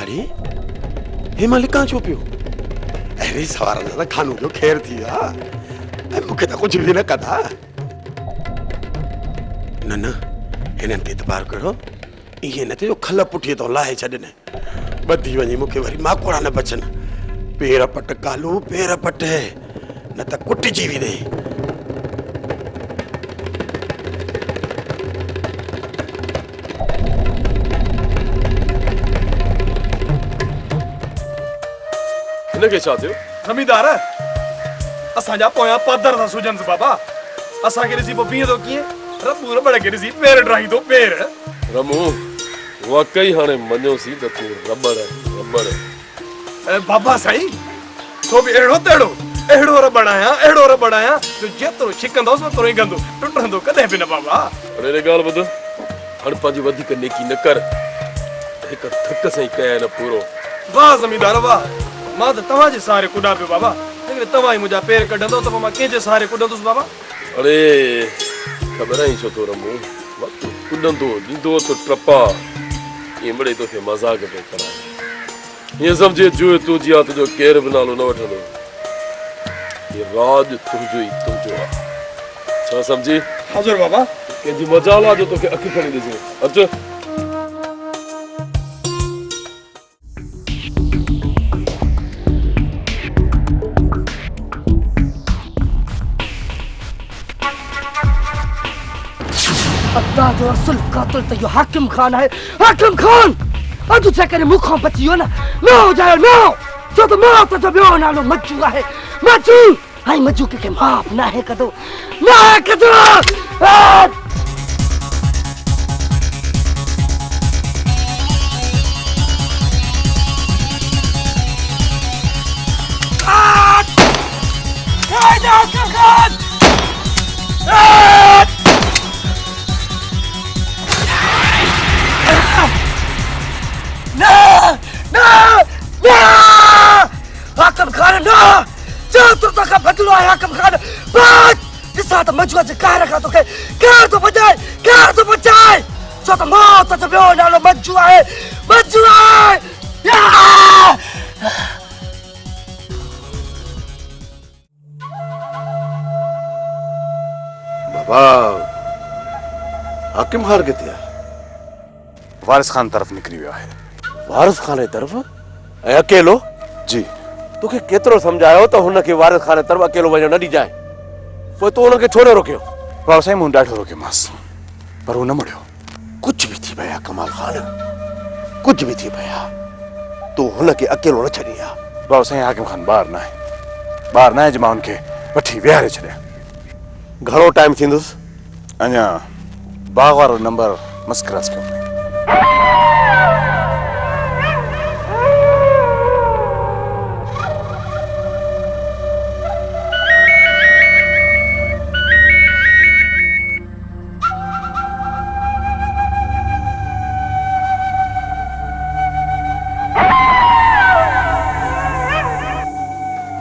अरे हेमल कहाँ छो पियो? अरे सवार ना खानू जो खैर थी मुखे तो कुछ भी न कदा न हिनन ते इतबार करो ये न जो खल पुठिए तो लाहे छडने बधी वनी मुखे वरी माकोड़ा न बचन पेर पट कालू पेर पट न त कुट जीवी दे इनके छा थियो? जमींदार असांजा पोयां पादर था सुजन्स बाबा असा के रिसी बीह तो किए रबू रबड़ के रिसी पेर ड्राई तो पेर रमू वाकई हाने मन्यो सी त तू रबड़ बाबा साईं तो भी एड़ो तेड़ो एड़ो रबड़ आया तो जेतरो छिकंदो सो तरो गंदो टुटंदो कदे भी न बाबा। अरे रे गाल बद हण पंहिंजी वधीक नेकी न कर हिक थक सही कया न पूरो। वाह जमींदार वाह मां तो तवा जे सारे कुडा पे बाबा लेकिन तवा ही मुजा पैर कढंदो तो मां के जे सारे कुडंदुस बाबा। अरे खबर ही छो तो रमू वक्त कुडंदो दींदो तो ट्रपा ये बड़े तो के मजाक पे करा ये समझे जो तू जिया तुझो केर बनालो न वठंदो ये राज तुझो ही तुझो छा समझी? हाजुर बाबा के जी मजाला जो तो के अखि खणी दिसे अचो अल्लाह जो असल कातिल तो यो हाकिम खान है। हाकिम खान अजू चकरे मुखों बचियो ना नो जायो नो जो तो मौत तो बियो नालो मज्जू है मज्जू हाय मज्जू के माफ ना है कदो ना है कदो हाकिम खान हाकिम खान ना जो तो का बदलो है हाकिम खान बस इस साथ मजुआ से कह रखा तो के क्या तो बचाए जो तो मौत तो बियो नालो मजुआ है बाबा हाकिम खान किथे है? वारिस खान तरफ निकरी वियो है। वारिस खान तरफ ऐं अकेलो? जी तोखे केतिरो समझायो त हुनखे वारिस खान तरफ अकेलो वञण न ॾिजाए पोइ तूं हुनखे छो न रोकियो? बाबा साईं मूं ॾाढो रोकियोमांसि पर हू न मुड़ियो। कुझु बि थी पिया कमाल खान कुझु बि थी पिया तूं हुनखे अकेलो न छॾी आहे। बाबा साईं हाकिम खान ॿार न आहे जो मां हुनखे वठी विहारे छॾियां। घणो टाइम थींदुसि? अञा बाग वारो नंबर मस क्रॉस कयो।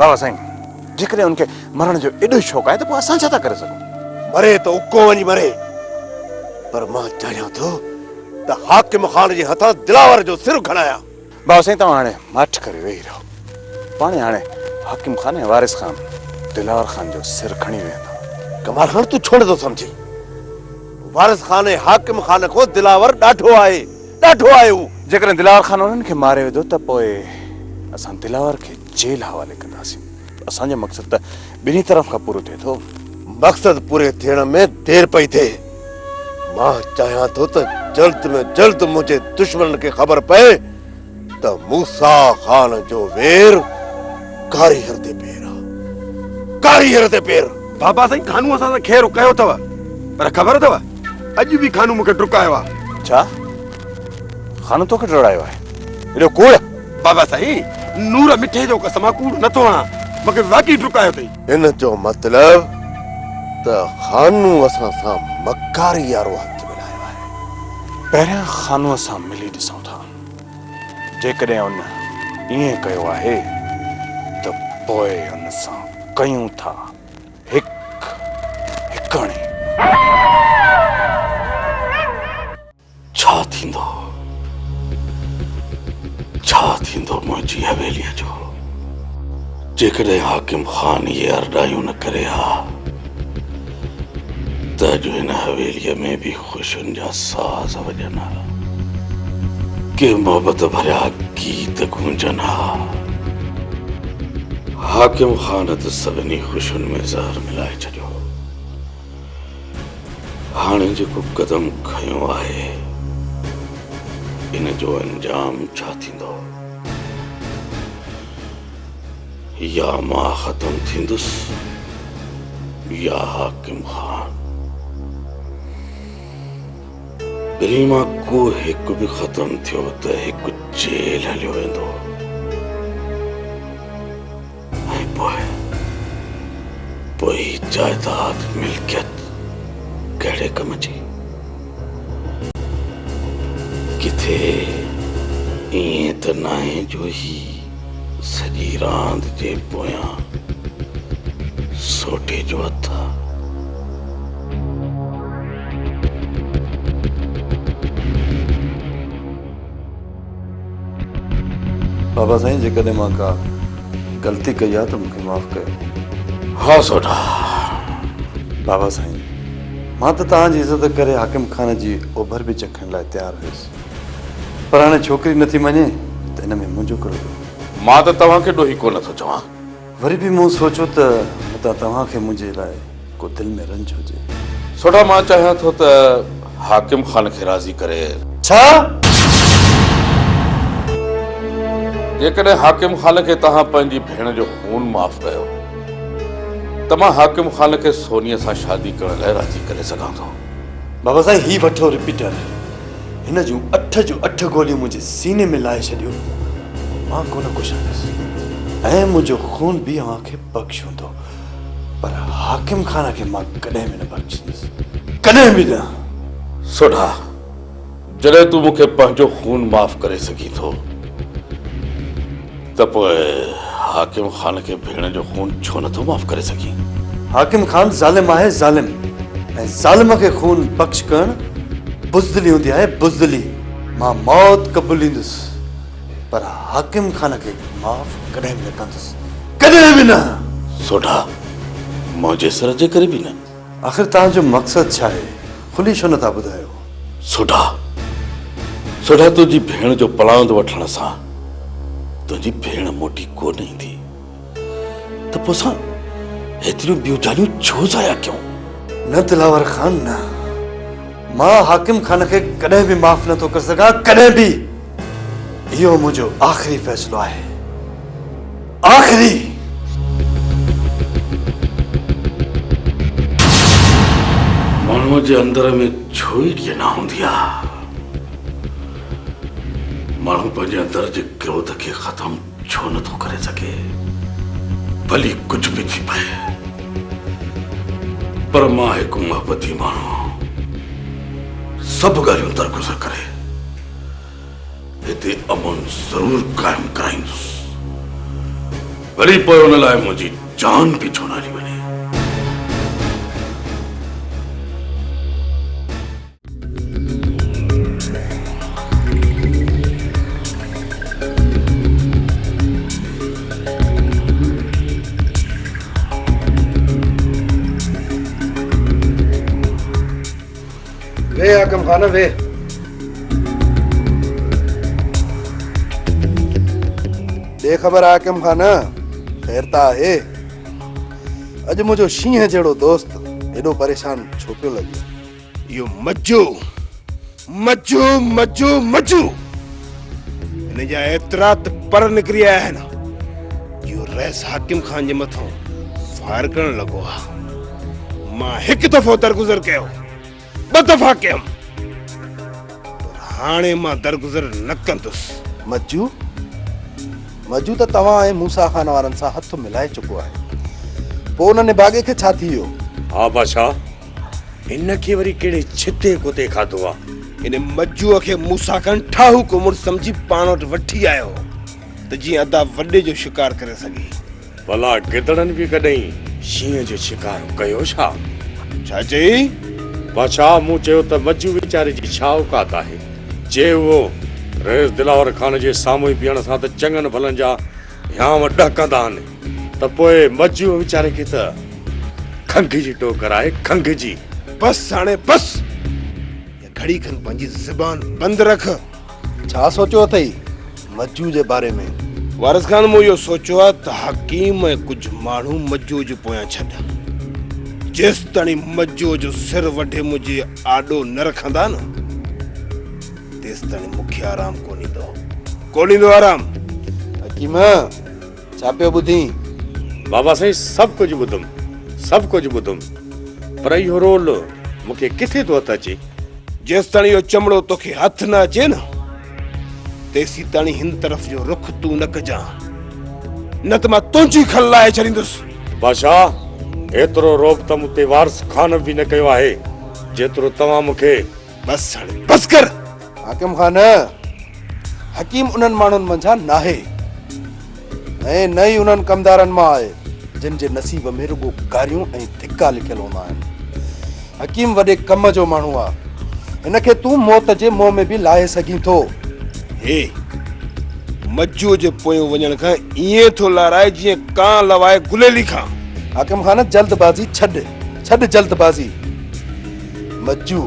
बाबा साईं जेकॾहिं उनखे मरण जो एॾो शौक़ु आहे त पोइ असां छा था करे सघूं? मरे तो उको वञी मरे पर मां चाहियां थो त हाकिम खान जे हथां दिलावर जो सिर खणाया। बाबा साईं तव्हां हाणे माठ करे वेही रहो पाणे हाणे हाकिम खान ऐं वारिस खान दिलावर खान जो सिर खणी वेंदो। कमाल खान तूं छो नथो समझी? वारिस खान ऐं हाकिम खान खां दिलावर ॾाढो आहे हू। जेकॾहिं दिलावर खान उन्हनि खे मारे वेंदो त पोइ असां दिलावर खे जेल हवाले कंदासीं। असांजो मक़सद त ॿिन्ही तरफ़ खां पूरो थिए थो। मक़सद पूरे थियण में देर पई थिए। मां चाहियां थो त जल्द में जल्द मुंहिंजे दुश्मन खे ख़बर पए त मूसा खान जो वेर कारीगर ते पेर। बाबा साईं खानू असां सां खेर कयो अथव पर ख़बर अथव अॼु बि खानू मूंखे डुकायो आहे। छा खानू तोखे डरायो आहे? एॾो कूड़? बाबा साईं नूर मिठे जो कसम कूड़ नथो हणां मूंखे वाकई डुकायो अथई। हिन जो मतिलब त खानू असां सां मकारी यारो हथ मिलायो आहे। पहिरियां खानूअ सां मिली ॾिसूं था जेकॾहिं उन ईअं कयो आहे त पोइ उन सां कयूं था हिकणी। छा थींदो छा छा थींदो मुंहिंजी हवेलीअ जो जेकॾहिं हाकिम ख़ान ये अरडायूं न करे हा त अॼु हिन हवेलीअ में बि ख़ुशियुनि जा साज़ वॼनि हा के मोहबत भरिया गीत गूंजनि हा हाकिम ख़ान त सभिनी ख़ुशियुनि में ज़हर मिलाए छॾियो हाणे जेको कदम खयो आहे इन जो अंजाम छा थींदो या मां ख़त्म थींदुसि या हाकिम ख़ान ॿिन्ही मां को हिकु बि ख़त्म थियो त हिकु जेल हलियो वेंदो ऐं पोइ जायदाद मिल्कियत कहिड़े कम जी किथे ईअं त नाहे जो ही सॼी रांदि जे पोयां सोटे जो हथ आहे बाबा साईं जेकॾहिं मां का ग़लती कई आहे त मूंखे माफ़ कयो हाँ सोटा बाबा साईं मां त तव्हांजी इज़त करे हाकिम ख़ान जी ओभर बि चखण लाइ तयारु हुयुसि पर हाणे छोकिरी नथी मञे त हिन में मुंहिंजो करो मां त तव्हांखे ॾोही कोन थो चवां वरी बि मूं सोचियो त मतां तव्हांखे मुंहिंजे लाइ को दिलि में रंज हुजे सोटा मां चाहियां थो त हाकिम ख़ान खे राज़ी करे छा जेकॾहिं हाकिम ख़ान खे तव्हां पंहिंजी भेण जो खून माफ़ कयो त मां हाकिम ख़ान खे सोनीअ सां शादी करण लाइ राज़ी करे सघां थो बाबा साईं ही वठो रिपीटर हिन जूं 8 जूं 8 गोलियूं मुंहिंजे सीने में लाहे छॾियो मां कोन कुझंदुसि ऐं मुंहिंजो खून बि अव्हांखे बख़्श हूंदो पर हाकिम ख़ान खे मां कॾहिं बि न बख़्शींदुसि कॾहिं बि न सोढा जॾहिं तूं मूंखे पंहिंजो खून माफ़ करे सघीं थो त पोइ हाकिम ख़ान खे भेण जो खून छो नथो माफ़ करे सघीं हाकिम ख़ान ज़ालिम आहे ज़ालिम ऐं ज़ालिम खे खून बख़्श करणु बुज़दिली हूंदी आहे बुज़दिली मां मौत क़बूलींदुसि पर हाकिम ख़ान खे माफ़ कॾहिं बि न कंदुसि कॾहिं बि न सोढा मुंहिंजे सर जे करे बि न आख़िर तव्हांजो मक़सदु छा आहे खुली छो नथा ॿुधायो सोढा सोढा तुंहिंजी भेण जो पलांद वठण सां तुंहिंजी भेण मोटी कोन ईंदी त पोइ असां हेतिरियूं ॿियूं जानियूं छो ज़ाया कयूं न दिलावर ख़ान न मां हाकिम ख़ान खे कॾहिं बि माफ़ नथो करे सघां कॾहिं बि इहो मुंहिंजो आख़िरी फ़ैसिलो आहे आख़िरी माण्हूअ जे अंदर में छो ई ॾियना हूंदी आहे माण्हू पंहिंजे अंदर जे क्रोध खे ख़त्म छो नथो करे सघे भली कुझु बि थी पए पर मां हिकु मोहबती माण्हू सभु ॻाल्हियूं दरगुज़र करे हिते अमन ज़रूर क़ाइमु कराईंदुसि वरी पोइ हुन लाइ मुंहिंजी जान बि छो न हली वञे वे हाकिम ख़ान वे बेखबर हाकिम ख़ान ख़ैर त आहे अॼु मुंहिंजो शींहं जहिड़ो दोस्त हेॾो परेशान छो पियो लॻे इहो मज्जू मज्जू मज्जू मज्जू हिन जा एतिरा त पर निकिरी आया आहिनि इहो रैस हाकिम ख़ान जे मथां फायर करण लॻो आहे मां हिकु दफ़ो दरगुज़र कयो 2 दफ़ा कयमि पर हाणे मां दरगुज़र न कंदुसि मज्जू मज्जू त तव्हां ऐं मूसा ख़ान वारनि सां हथ मिलाए चुको आहे पोइ उन निभागे खे छा थी वियो हा बादशाह हिन खे वरी कहिड़े छिते कुते खाधो आहे इन मज्जूअ खे मूसा ख़ान ठाहू कुमुड़ सम्झी पाण वटि वठी आयो त जीअं अदा वॾे जो शिकार करे सघे भला गिदड़नि बि कॾहिं शींहं जो शिकार कयो छा छा चई बादशाह मूं चयो त मज्जू वीचारे जी छा औकात आहे जे उहो रेस दिलावर खान जे साम्हूं बीहण सां त चङनि भलनि जा याम ॾकंदा आहिनि त पोइ मजू वीचारे खे त खंघ जी टोकर आहे खंघ जी। बस हाणे बस ये घड़ी खन पंहिंजी ज़बान बंदि रख। छा सोचियो अथई मज्जू जे बारे में? वारिस खान मूं इहो सोचियो आहे त हकीम ऐं कुझु माण्हू मज्जू जे पोयां छॾ। जेसि ताणी मज्जू जो सिर वढे मुंहिंजे आॾो न रखंदा न तेसि ताणी मूंखे आराम कोन ईंदो आराम। हकीम छा पियो ॿुधी? बाबा साईं सभु कुझु ॿुधुमि पर इहो रोल मूंखे किथे थो हथ अचे? जेसि ताणी इहो चमड़ो तोखे हथ न अचे न तेसी ताणी हिन तरफ़ जो रुख तूं न कजां न त मां तुंहिंजी खल लाहे छॾींदुसि। बादशाह एतिरो रोब त मूं ते वारिस खान बि न कयो आहे जेतिरो तव्हां मूंखे। बस हाणे बस कर। हाकिम खान हकीम उन्हनि माण्हुनि मंझां नाहे ऐं न ई उन्हनि कमदारनि मां आहे जिन जे नसीब में रुगो गारियूं ऐं धिका लिखियल हूंदा आहिनि। हकीम वॾे कम जो माण्हू आहे, हिनखे तूं मौत जे मुंहं में बि लाहे सघीं थो। हे मज्जू जे पोयों वञण खां ईअं थो लाराए जीअं कां लवाए गुलेली खां। हाकिम खान जल्दबाज़ी छॾ जल्दबाज़ी। मज्जू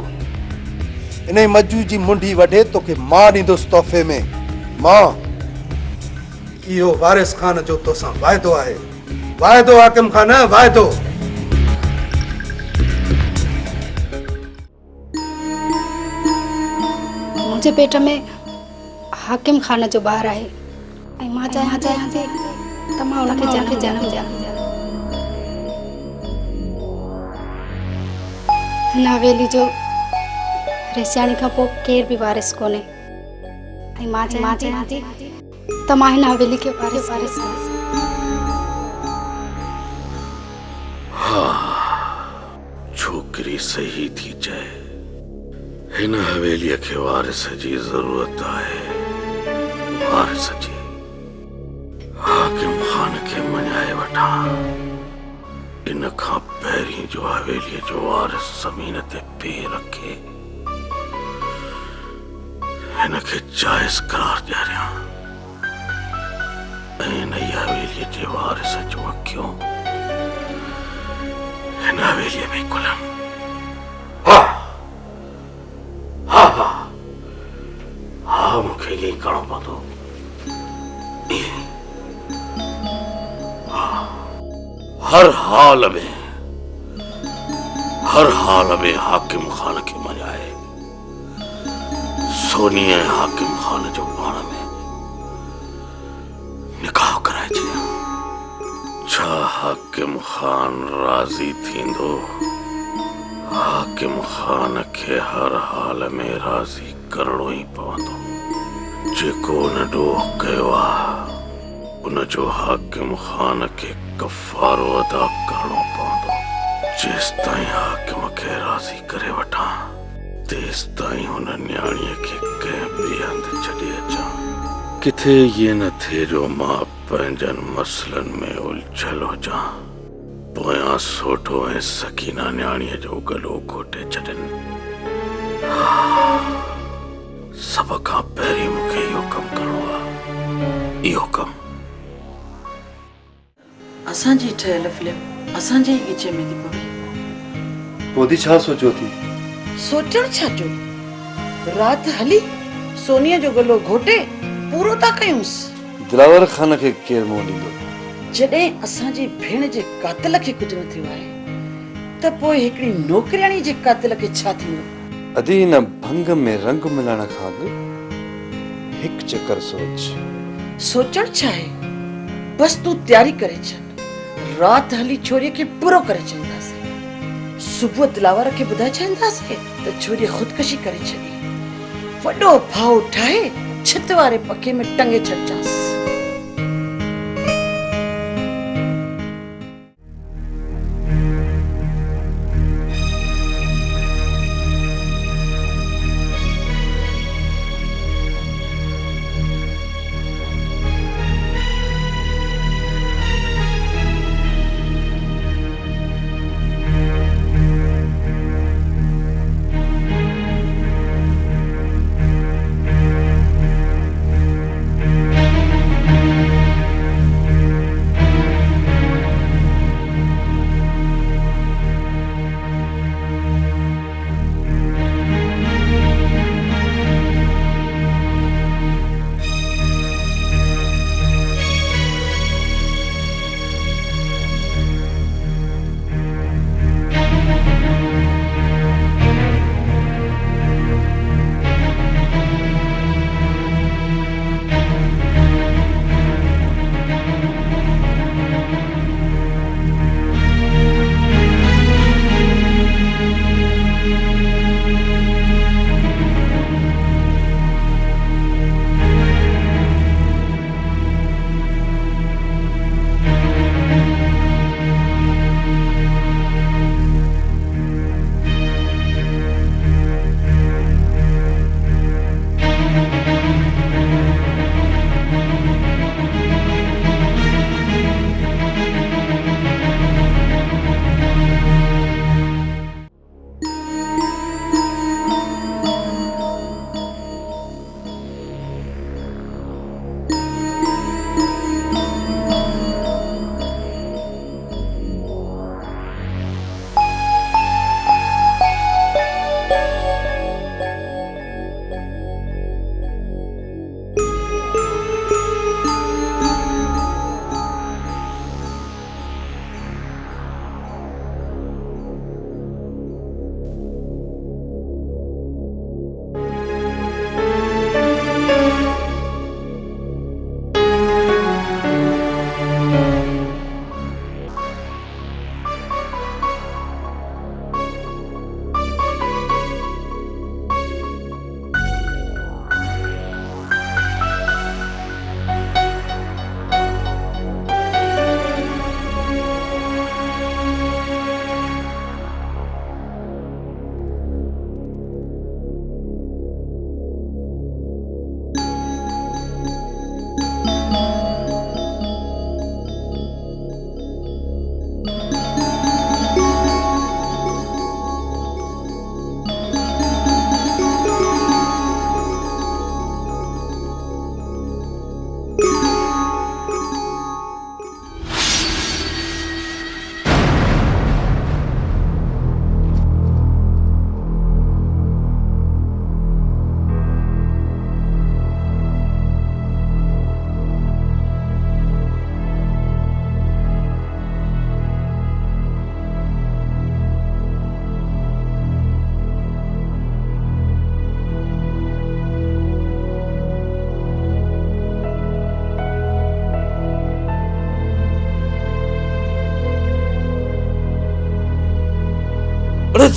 इन मज्जू जी मुंडी वढे तोखे मां ॾींदुसि तोहफ़े में। मां इहो वारिस खान जो तोसां वाइदो आहे। वाइदो हाकिम खान वाइदो। मुंहिंजे पेट में हाकिम खान जो ॿारु आहे ऐं मां चाहियां थी त मां हुनखे जनमु ॾियां। हिन हवेली जो रेसियाणी खां पोइ केर बि वारिस कोन्हे ऐं मां चाहियां थी त मां हिन हवेली खे वारिस छोकिरी सही थी चए, हिन हवेलीअ खे वारिस जी ज़रूरत आहे। वारिस जी हाकिम खान खे मञाए वठां। इन खां पहिरीं जो हवेलीअ जो वारिस ज़मीन ते पेर रखे हिन खे जाइज़ करार ॾियारियां ऐं हिन हवेलीअ जे वारिस जो अखियूं हिन हवेलीअ में खुलनि। हा मूंखे ईअं ई करिणो पवंदो। हर हाल में हाकिम खान खे मञाए सोनी ऐं हाकिम खान जो पाण में निकाह कराए छॾियां। छा हाकिम खान राज़ी थींदो? हाकिम खान खे हर हाल में राज़ी करणो ई पवंदो। जेको उन ॾोह कयो आहे उन जो हाकिम खान खे कफ़ारो अदा करणो पवंदो। जेसि ताईं हाकिम खे राज़ी करे वठां तेसि ताईं हुन न्याणीअ खे कंहिं ॿिए हंधि छॾे अचां। किथे ईअं न थिए जो मां पंहिंजनि मसलनि में उलझल हुजां, पोयां सोठो ऐं सकीना न्याणीअ जो गलो घोटे छॾनि। सभ खां पहिरीं मूंखे इहो कमु करिणो आहे। इहो कमु असांजी ठहियल फिल्म असांजे ई ॻिचे में थी पवे। पोइ छा सोचियो थी? सोचण छा जो? राति हली सोनीअ जो गलो घोटे पूरो था कयूंसि। दिलावर खान खे केरु मोह ॾींदो? जॾहिं असांजी भेण जे कातिल खे कुझु न थियो आहे त पोइ हिकिड़ी नौकरियाणी जे कातिल खे छा थींदो? अदी हिन भंग में रंग मिलाइण खां अॻु हिकु चकर सोच। सोचण छा आहे? बस तूं तयारी करे छॾ। राति हली छोरीअ खे पूरो करे छॾींदासीं। सुबुह दिलावर खे ॿुधाए छॾींदासीं त छोरीअ ख़ुदकशी करे छॾी। वॾो भाउ ठाहे छित वारे पखे में टंगे छॾिजांसि।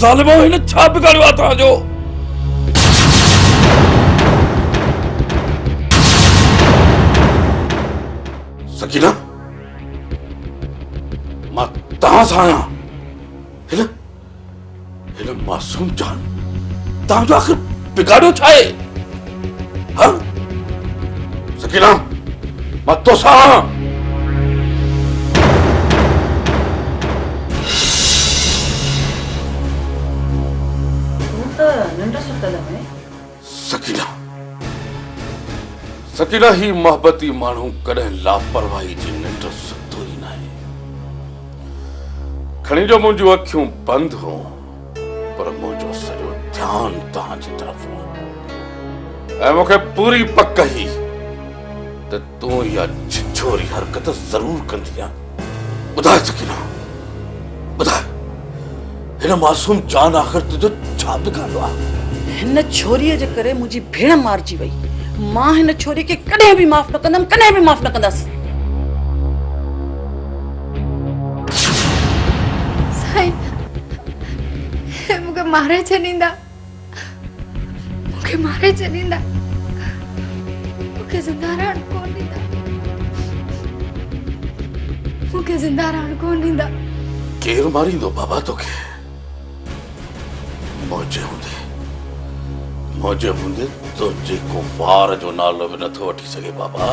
ज़ालिमो हिन छा बिगाड़ियो आहे तव्हांजो? सकीना, मां तव्हां सां आहियां। हिन मासूम जान तव्हांजो आख़िर बिगाड़ियो छा आहे? हाँ? सकीना, मां तोसां आहियां। सकीना, सकीना, ही मोहब्बती माण्हू कॾहिं लापरवाही जी निंड सुतो ई नाहे। खणी जो मुंहिंजूं अखियूं बंदि हो, पर मुंहिंजो सॼो ध्यानु तव्हांजी तरफ़ हो ऐं मूंखे पूरी पक हुई त तूं इहा छिछोरी हरकत ज़रूर कंदी आहे। ॿुधाए सकीना, ॿुधाए, हिन मासूम जान आख़िर तुंहिंजो छा बिगाड़ियो आहे? हिन छोरीअ जे करे मुंहिंजी भेण मारिजी वई। मां हिन छोरी खे कॾहिं बि माफ़ न कंदमि, कॾहिं बि माफ़ न कंदसि। साईं, मूंखे मारे छॾींदा, मूंखे मारे छॾींदा, मूंखे ज़िंदा रहण कोन ॾींदा, मूंखे ज़िंदा रहण कोन ॾींदा। केरु मारींदो बाबा तोखे? मौजे हूंदे तो जेको वार जो नालो बि नथो वठी सघे बाबा।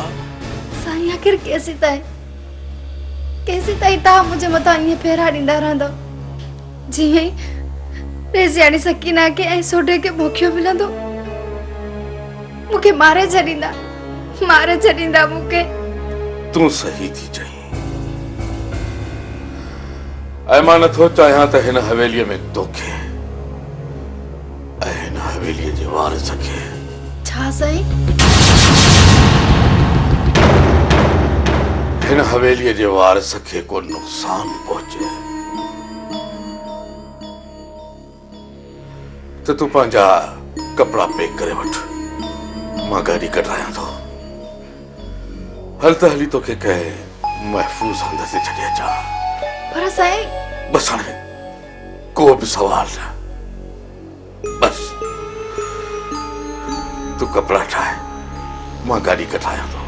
साईं, आख़िर केसीं ताईं तव्हां मुंहिंजे मथां ईअं फेरा ॾींदा रहंदव? जीअं ई रेज़ियाणी सकीना खे ऐं सोढे खे मौक़ो मिलंदो मूंखे मारे छॾींदा मूंखे। तूं सही थी चईं। ऐं मां नथो चाहियां त हिन हवेलीअ में तोखे ऐं हिन हवेलीअ जे वारिस खे। छा साईं? हिन हवेलीअ जे वारिस खे को नुक़सान पहुचे त तूं पंहिंजा कपिड़ा पैक करे वठ, मां गाॾी कढायां थो। हल त हली तोखे कंहिं महफ़ूज़ हंध ते छॾे अचां। पर साईं, बस हाणे को बि सवाल न, बस तूं कपिड़ा ठाहे, मां गाॾी कढायां थो।